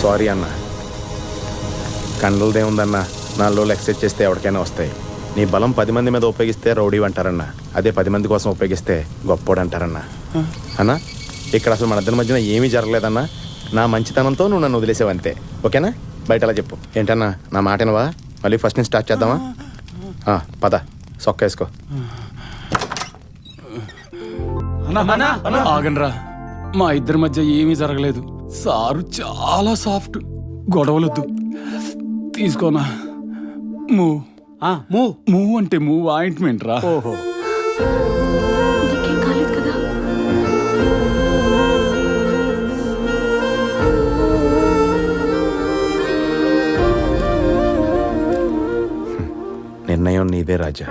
Sorry అన్న. కండలదేముందన్నా, 4 రోజులు exercise చేస్తే ఎవరికైనా వస్తాయి. నీ బలం 10 మంది మీద ఉపయోగిస్తే రౌడీ అంటారన్న, అదే 10 మంది కోసం ఉపయోగిస్తే గొప్పోడు అంటారన్నా. అన్నా, ఇక్కడ అసలు మన ఇద్దరి మధ్యన ఏమీ జరగలేదన్నా. నా మంచితనంతో నువ్వు నన్ను వదిలేసావంతే. ఓకేనా? బయట అలా చెప్పు. ఏంటన్నా, నా మాటనవా? మళ్ళీ ఫస్ట్ నుంచి స్టార్ట్ చేద్దామా? పద, సొక్క వేసుకో. ఆగండ్రా, మా ఇద్దరి మధ్య ఏమీ జరగలేదు. సారు చాలా సాఫ్ట్, గొడవలొద్దు. తీసుకోనా? మూవ్ అంటే మూవ్ ఆయింట్మెంట్ రా. ఓహో, నిర్ణయం నీదే రాజా.